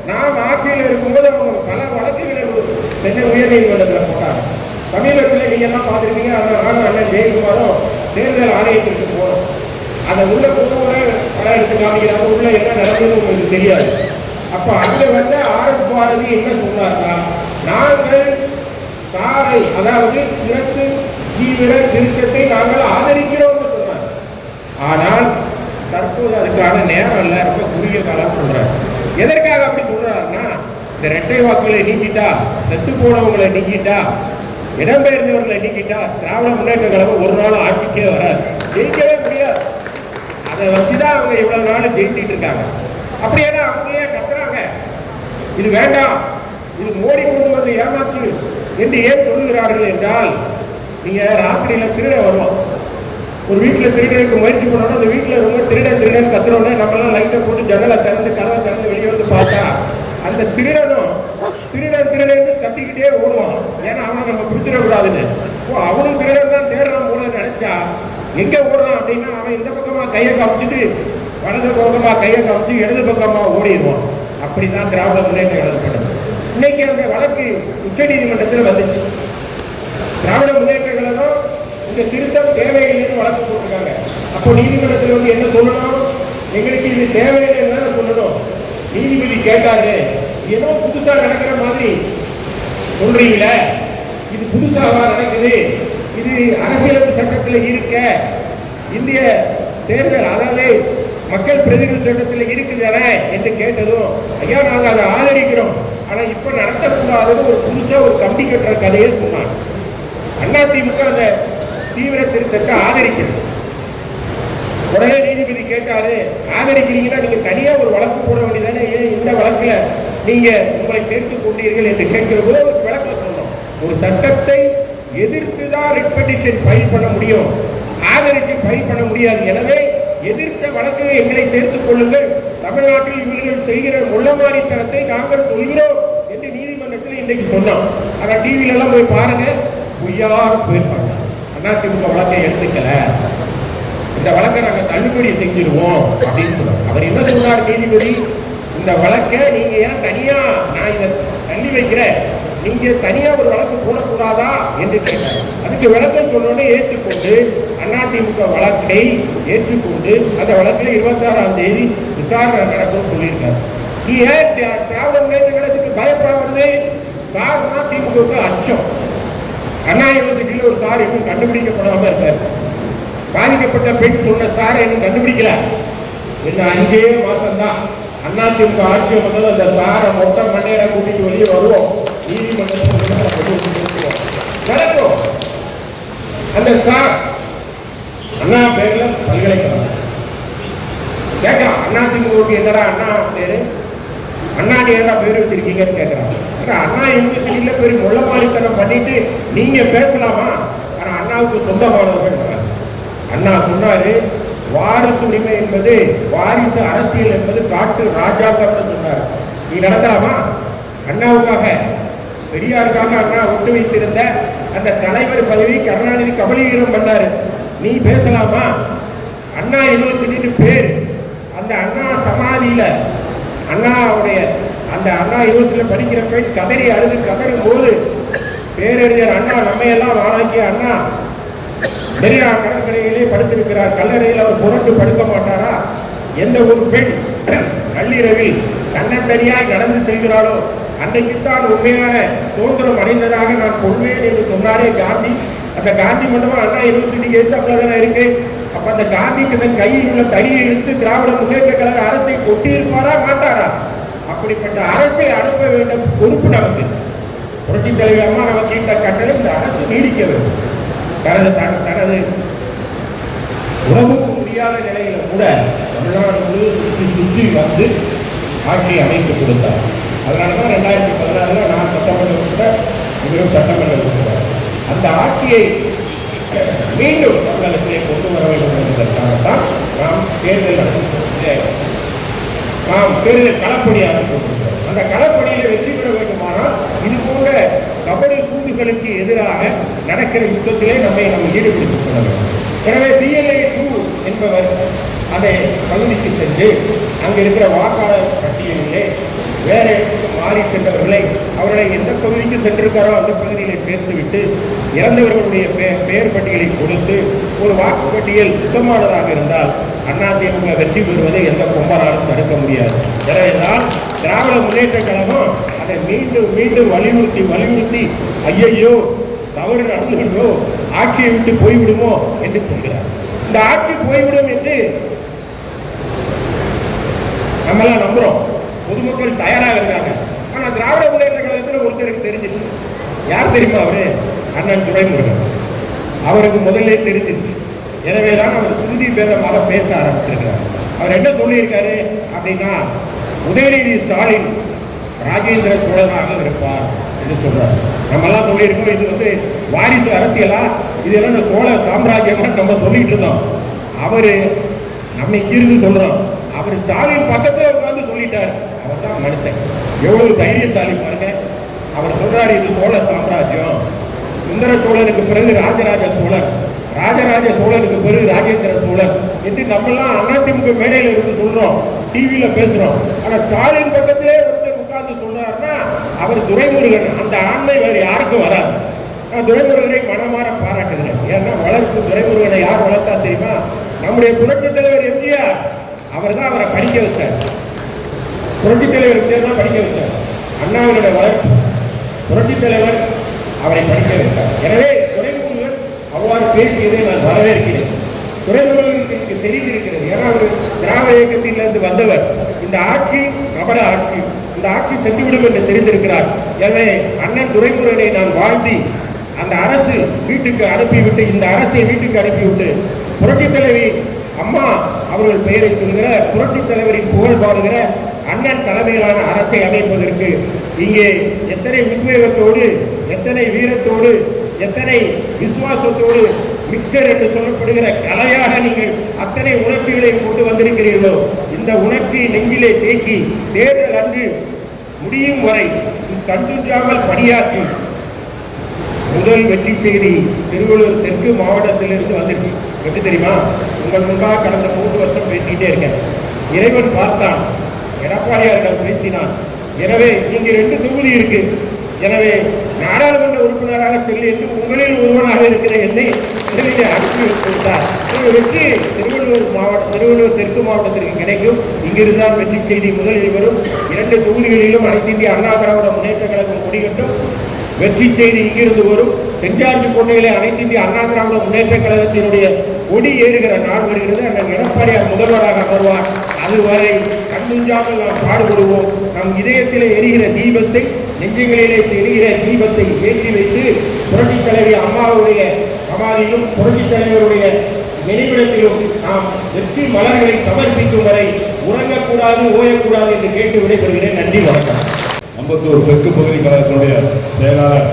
நாம் ஆட்சியில் இருக்கும்போது அவங்க பல வழக்குகளை சென்னை உயர்நீதிமன்றத்தில் போட்டாங்க. சமீபத்தில் நீங்க எல்லாம் பார்த்துருக்கீங்க, நானும் அண்ணன் ஜெயக்குமாரும் தேர்தல் ஆணையத்திற்கு போனோம். அதை உள்ள கொண்டு படம் எடுத்து காமிக்கிறாங்க, உள்ள என்ன நடந்தது உங்களுக்கு தெரியாது. அப்ப அங்க வந்து ஆர்எஸ் பாரதி என்ன சொன்னார்னா, நாங்கள் சாலை, அதாவது சிறப்பு தீவிர திருத்தத்தை நாங்கள் ஆதரிக்கிறோம் சொன்னார். ஆனால் தற்போது அதுக்கான நேரம் இல்லை, ரொம்ப குறுகிய காலம் சொல்றாரு. எதற்காக அப்படி சொல்றாருன்னா, இந்த இரட்டை வாக்குகளை நீக்கிட்டா, செத்து போனவங்களை நீக்கிட்டா, இடம்பெயர்ந்தவர்களை நீக்கிட்டா திராவிட முன்னேற்ற கழகம் ஒரு நாள் ஆட்சிக்கே வராது, ஜெயிக்கவே முடியாது. அதை வச்சுதான் அவங்க இவ்வளவு நாள் ஜெயிச்சுட்டு இருக்காங்க. அப்படியே அவங்க ஏன் கத்துறாங்க, இது வேண்டாம், இது மோடி கொண்டு வந்து ஏமாற்று என்று ஏன் சொல்லுகிறார்கள் என்றால், நீங்க ராத்திரியில திருட வருவோம், ஒரு வீட்டில் திருடனுக்கு முயற்சி பண்ணணும், அந்த வீட்டில் ரொம்ப திருடன் கத்துறோன்னு நம்மளாம் லைட்டை போட்டு ஜன்னலை திறந்து கதவை திறந்து வெளியே வந்து பார்த்தா அந்த திருடனும் திருடன் கத்திக்கிட்டே ஓடுவான். ஏன்னா அவனை நம்ம பிடிச்சிடக்கூடாதுன்னு. அவனும் திருடன் தான் தேடுறான் போல நினைச்சா எங்க ஓடுறான் அப்படின்னா அவன் இந்த பக்கமா கையை காமிச்சிட்டு வலது பக்கமா கையை காமிச்சு இடது பக்கமா ஓடிடுவான். அப்படிதான் திராவிட முன்னேற்ற கழகம். இன்னைக்கு அந்த வழக்கு உச்ச நீதிமன்றத்தில் வந்துச்சு. திராவிட முன்னேற்ற கழகம் இந்த திருத்தம் தேவையில்லைன்னு வழக்கு போட்டிருக்காங்க. அப்போ நீதிமன்றத்தில் வந்து என்ன சொல்லணும்? எங்களுக்கு இது தேவையில்லைன்னு சொல்லணும். நீதிபதி கேட்டாரு, ஏதோ புதுசா நடக்கிற மாதிரி சொல்றீங்களே, இது புதுசாவா நடக்குது? இது அரசியலமைப்பு சட்டத்தில் இருக்க, இந்திய தேர்தல் அதாவது மக்கள் பிரதிநிதி சட்டத்தில் இருக்குதானே என்று கேட்டதும், ஐயா நாங்கள் அதை ஆதரிக்கிறோம், ஆனா இப்ப நடத்தக்கூடாதுன்னு ஒரு புதுசா ஒரு கம்பி கட்டுற கதையை சொன்னாங்க. அதிமுக அந்த தீவிர திருத்தத்தை ஆதரிக்கிறது. உடனே நீதிபதி கேட்டாரு, ஆதரிக்கிறீங்கன்னா நீங்க தனியா ஒரு வழக்கு போட வேண்டியதானே, ஏன் இந்த வழக்குல நீங்க உங்களை சேர்த்துக் கொண்டீர்கள் என்று கேட்கிற போது ஒரு விளக்கம் சொன்னோம். ஒரு சட்டத்தை எதிர்த்துதான் ரிட் பெட்டிஷன் ஃபைல் பண்ண முடியும், ஆதரித்து ஃபைல் பண்ண முடியாது. எனவே எதிர்த்த வழக்கு எங்களை சேர்த்துக் கொள்ளுங்கள், தமிழ்நாட்டில் இவர்கள் செய்கிற முள்ளமாரித்தனத்தை நாங்கள் சொல்கிறோம் என்று நீதிமன்றத்தில் இன்றைக்கு சொன்னோம். ஆனா டிவில எல்லாம் போய் பாருங்க, பொய்யார் போயிருப்பாங்க. அதிமுக வழக்கை எடுத்துக்கல, இந்த வழக்கை நாங்கள் தள்ளுபடி செஞ்சிருவோம் அப்படின்னு சொல்லுவோம். அவர் என்ன சொன்னார் நீதிபதி? இந்த வழக்கை நீங்க ஏன் தனியா நான் இதை தள்ளி வைக்கிறேன், நீங்க தனியா ஒரு வழக்கு போடக்கூடாதா என்று கேட்டார். அதுக்கு விளக்கம் சொன்னோன்னே ஏற்றுக்கொண்டு அதிமுக வழக்கை ஏற்றுக்கொண்டு அந்த வழக்கில் 26ஆம் தேதி விசாரணை நடக்கும் சொல்லியிருக்காரு. நீ ஏன் திராவிட முன்னேற்ற கழகத்துக்கு பயப்படுறது? காரணம் திமுக அச்சம். அண்ணா யூனிவர்சிட்டியில் ஒரு சார் இன்னும் கண்டுபிடிக்கப்படாம இருக்காரு. பாதிக்கப்பட்ட பெண் சொன்ன சாரை இன்னும் கண்டுபிடிக்கல. இன்னும் 5 மாசம்தான் அதிமுக ஆட்சி வந்தது. அந்த சாரை மொத்த மண்ணேரை கூட்டிட்டு வெளியே வருவோம், நீதிமன்றத்தில் நடக்கும். அந்த சார் அண்ணா பேர்ல பல்கலைக்கழகம் கேட்கிறான், அதிமுக என்னடா அண்ணா பேரு, அண்ணா ஏடா பேர் வச்சிருக்கீங்கன்னு கேட்கிறான். அண்ணா யூனிவர்சிட்டியில பெரிய முள்ளமாரித்தனம் பண்ணிட்டு நீங்க பேசலாமா? ஆனா அண்ணாவுக்கு சொந்தமானவர்கள். அண்ணா சொன்னாரு, வாரிசு உரிமை என்பது, வாரிசு அரசியல் என்பது காட்டு ராஜாங்கம்னு சொன்னார். நீ நடத்தலாமா? அண்ணாவுக்காக பெரியாருக்காக அண்ணா விட்டு வைத்திருந்த அந்த தலைவர் பதவி கருணாநிதி கபலீகரம் பண்ணாரு. நீ பேசலாமா? அண்ணா யூனிவர்சிட்டி பேர் அந்த அண்ணா சமாதியில அண்ணாவுடைய அந்த அண்ணா யூனிவர்சிட்டியில படிக்கிற பெண் கதறி அழுது கதறும் போது பேரறிஞர் அண்ணா நம்மையெல்லாம் ஆளாக்கிய அண்ணா பெரியார் கடற்கரையிலே படுத்திருக்கிறார். கல்லறையில் அவர் புரண்டு படுக்க மாட்டாரா? எந்த ஒரு பெண் நள்ளிரவில் தன்னந்தனியாய் நடந்து செல்கிறாளோ அன்றைக்குத்தான் உண்மையான சுதந்திரம் அடைந்ததாக நான் கொள்வேன் என்று சொன்னாரே காந்தி. அந்த காந்தி மண்டபம் அண்ணா யூனிவர்சிட்டிக்கு எதிர்த்தாப்புலதானே இருக்கு. அப்ப அந்த காந்திக்கு தன் கையில் உள்ள தடியை எடுத்து திராவிட முன்னேற்ற கழக அரசை கொட்டியிருப்பாரா மாட்டாரா? அப்படிப்பட்ட அரசை அனுப்ப வேண்டும் பொறுப்பு நமக்கு. புரட்சி தலைவர் அம்மா நமக்கு இந்த கட்டளை இந்த அரசு நீடிக்க வேண்டும். தனது உணவுக்கு முடியாத நிலையில கூட தமிழ்நாடு சுற்றி சுற்றி வந்து ஆட்சி அமைத்து கொடுத்தார். அதனாலதான் 2016 நான் சட்டமன்ற இவரும் சட்டமன்றம் கொடுத்தார். அந்த ஆட்சியை மீண்டும் தமிழகத்திலே கொண்டு வர வேண்டும் என்பதற்காகத்தான் நாம் தேர்தல் களப்பணியாக கொண்டிருக்கிறோம். அந்த களப்பணியில வெற்றி பெற வேண்டுமானால் இது போன்ற கபடி சூதுகளுக்கு எதிராக நடக்கிற யுத்தத்திலே நம்ம ஈடுபடுத்திக் கொள்ள வேண்டும். எனவே DLA 2 என்பவர் அதை பகுதிக்கு சென்று அங்க இருக்கிற வாக்காளர் பட்டியலிலே வேற மாறி சென்றவர்களை அவர்களை எந்த பகுதிக்கு சென்றிருக்காரோ அந்த பகுதியிலே சேர்த்துவிட்டு இறந்தவர்களுடைய பெயர் பட்டியலை கொடுத்து ஒரு வாக்குப்பட்டியல் சுத்தமானதாக இருந்தால் அதிமுக வெற்றி பெறுவதை எந்த கொம்பராலும் தடுக்க முடியாது. எனவேதான் திராவிட முன்னேற்ற கழகம் அதை மீண்டும் மீண்டும் வலியுறுத்தி ஐயையோ தவறு நடந்துவிடுமோ, ஆட்சியை விட்டு போய்விடுமோ என்று சொல்கிறார். இந்த ஆட்சி போய்விடும் என்று நம்மளாம் நம்புறோம், பொதுமக்கள் தயாராக இருக்காங்க. ஆனா திராவிட முன்னேற்ற கழகத்தில் ஒருத்தருக்கு தெரிஞ்சிருக்கு. யார் தெரியுமா? அவரு அண்ணன் துரைமுருகன். அவருக்கு முதல்ல தெரிஞ்சிருக்கு. எனவேதான் அவர் சுருதி பேதமாக பேச ஆரம்பிச்சிருக்கிறார். அவர் என்ன சொல்லியிருக்காரு அப்படின்னா, உதயநிதி ஸ்டாலின் ராஜேந்திர சோழனாக இருப்பார் என்று சொல்றார். நம்ம எல்லாம் சொல்லியிருக்கோம், இது வாரிசு அரசியலா, இதெல்லாம் சோழ சாம்ராஜ்யமா நம்ம சொல்லிட்டு இருந்தோம். அவரு நம்ம இங்கிருந்து சொல்றோம், அவர் ஸ்டாலின் பக்கத்துல உட்கார்ந்து சொல்லிட்டார். அவர் தான் மனுஷன், எவ்வளவு தைரியசாலி பாருங்க. அவர் சொல்றாரு, இது சோழ சாம்ராஜ்யம், சுந்தர சோழனுக்கு பிறகு ராஜராஜ சோழன், ராஜராஜ சோழனுக்கு பிறகு ராஜேந்திர சோழன் என்று நம்மெல்லாம் அதிமுக மேடையில் இருந்து சொல்றோம், டிவியில பேசுறோம். ஆனா ஸ்டாலின் பக்கத்திலே ஒருத்தர் உட்கார்ந்து சொல்றாருன்னா அவர் துரைமுருகன். அந்த ஆண்மை வேறு யாருக்கும் வராது. நான் துரைமுருகனை மனமாற பாராட்டுகிறேன். ஏன்னா வளர்ப்பு துரைமுருகனை யார் வளர்த்தா தெரியுமா? நம்முடைய புரட்சித் தலைவர் எம்ஜிஆர். அவர் தான் அவரை படிக்க வச்சார். புரட்சித் தலைவர் எம்ஜிஆர் தான் படிக்க வச்சார். அண்ணாவினுடைய வளர்ப்பு புரட்சித் தலைவர் அவரை படிக்க வைத்தார். எனவே துரைமுருகன் அவ்வாறு பேசியதை நான் வரவேற்கிறேன். துரைமுருகனுக்கு தெரிந்திருக்கிறது. ஏன்னா அவர் திராவிட இயக்கத்திலிருந்து வந்தவர். இந்த ஆட்சி கபட ஆட்சி, இந்த ஆட்சி சென்றுவிடும் என்று தெரிந்திருக்கிறார். எனவே அண்ணன் துரைமுருகனை நான் வாழ்த்தி அந்த அரசு வீட்டுக்கு அனுப்பிவிட்டு, இந்த அரசை வீட்டுக்கு அனுப்பிவிட்டு புரட்சித் தலைவி அம்மா அவர்கள் பெயரை சொல்கிற புரட்சித் தலைவரின் புகழ் பாடுகிற அண்ணன் தலைமையிலான அரசை அமைப்பதற்கு இங்கே எத்தனை உத்வேகத்தோடு, எத்தனை வீரத்தோடு, எத்தனை விசுவாசத்தோடு மிக்சர் என்று சொல்லப்படுகிற கலையாக நீங்கள் அத்தனை உணர்ச்சிகளை கொண்டு வந்திருக்கிறீர்களோ, இந்த உணர்ச்சியை நெஞ்சிலே தேக்கி தேர்தல் அன்று முடியும் வரை கண்டுற்றாமல் பணியாற்றி முதல் வெற்றி செய்தி திருவள்ளூர் தெற்கு மாவட்டத்திலிருந்து வந்துருச்சு. எப்படி தெரியுமா? உங்கள் முன்பாக கடந்த 3 வருஷம் பேசிக்கிட்டே இருக்கேன். இறைவன் பார்த்தான், எடப்பாடியாரிடம் பேசினான். எனவே இங்கு 2 தொகுதி இருக்கு. எனவே நாடாளுமன்ற உறுப்பினராக செல்ல என்று உங்களில் ஒருவனாக இருக்கிற என்னை முதலிலே அனுப்பி கொடுத்தார். வெற்றி திருவள்ளூர் தெற்கு மாவட்டத்திற்கு கிடைக்கும். இங்கிருந்தால் வெற்றி செய்தி முதலில் வரும். 2 தொகுதிகளிலும் அனைத்து இந்திய அண்ணா திராவிட முன்னேற்ற கழகம் கொடிகட்டும். வெற்றி செய்தி இங்கிருந்து வரும். செஞ்சார்ஜி கொண்டையிலே அனைத்து இந்திய அண்ணா திராவிட முன்னேற்ற கழகத்தினுடைய கொடி ஏறுகிற நாள் வருகிறது. அண்ணன் எடப்பாடியார் முதல்வராக அமர்வார். அதுவரை கண்முஞ்சாமல் நாம் பாடுபடுவோம். நம் இதயத்திலே எரிகிற தீபத்தை, நெஞ்சங்களிலே எரிகிற தீபத்தை ஏற்றி வைத்து புரட்சித் தலைவி அம்மாவுடைய சமாதியிலும் புரட்சித் தலைவருடைய நினைவிடத்திலும் நாம் வெற்றி மலர்களை சமர்ப்பிக்கும் வரை உறங்கக்கூடாது, ஓயக்கூடாது என்று கேட்டு விடைபெறுகிறேன். நன்றி, வணக்கம். அம்பத்தூர் தெற்கு பகுதி கழகத்தினுடைய செயலாளர்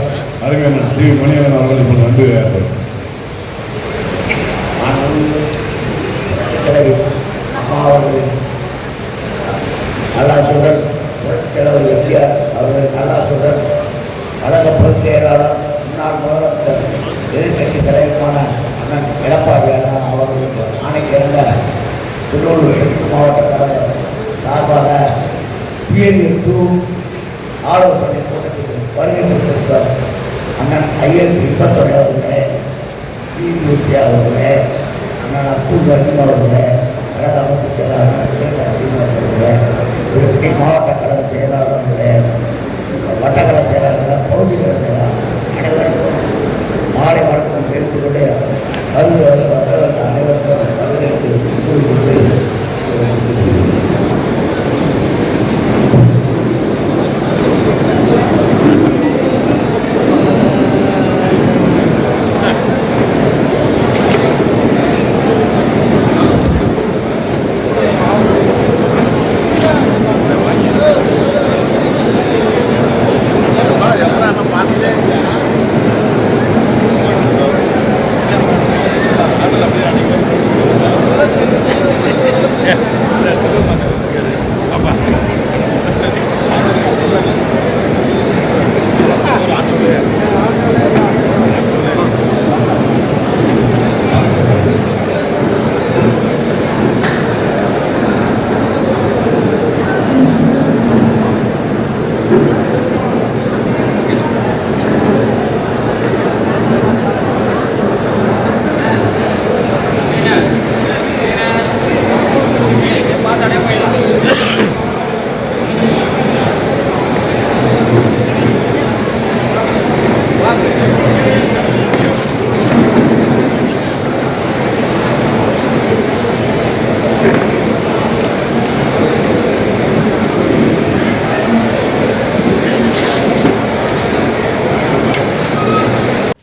அறிஞர் ஸ்ரீ மணியன் அவர்கள் இப்போது வந்து அவர்களின் நல்லாசுடன் புரட்சித் தலைவர் எம்ஜிஆர் அவர்களின் நல்லாசுடன் கழக பொதுச் செயலாளர் முன்னாள் முதலமைச்சர் எதிர்கட்சி தலைவருமான அண்ணன் எடப்பாடியார் அவர்களுக்கு ஆணைக்கு இறந்த திருவள்ளூர் தெற்கு மாவட்ட கழக சார்பாக PNU ஆலோசனை கூட்டத்துக்கு வருகை கொடுத்திருக்கிறார். அண்ணன் ஐஎஸ் இன்பத்துறை அவர்களே, PUC அவர்களே, அண்ணன் அப்துல் ரஹீம் அவர்களே, கழக அமைப்பு செயலாளர் சீனிவாஸ் அவர்களே, விழுப்புரம் மாவட்ட கழக செயலாளர்களே, வட்டக்கழக செயலாளர்கள், பகுதிக்கழக செயலாளர் அனைவருக்கும் மாலை வணக்கம் தெரிந்து கொண்டு அனைவருக்கும் வருகைக்கு கூறிக்கொண்டு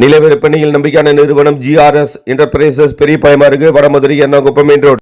நிலவிற்பனையில் நம்பிக்கையான நிறுவனம் GRS என்டர்பிரைசஸ் பெரியபாளையம் அருகே வடமதுரை எர்ணாகுப்பம் மெயின் ரோடு.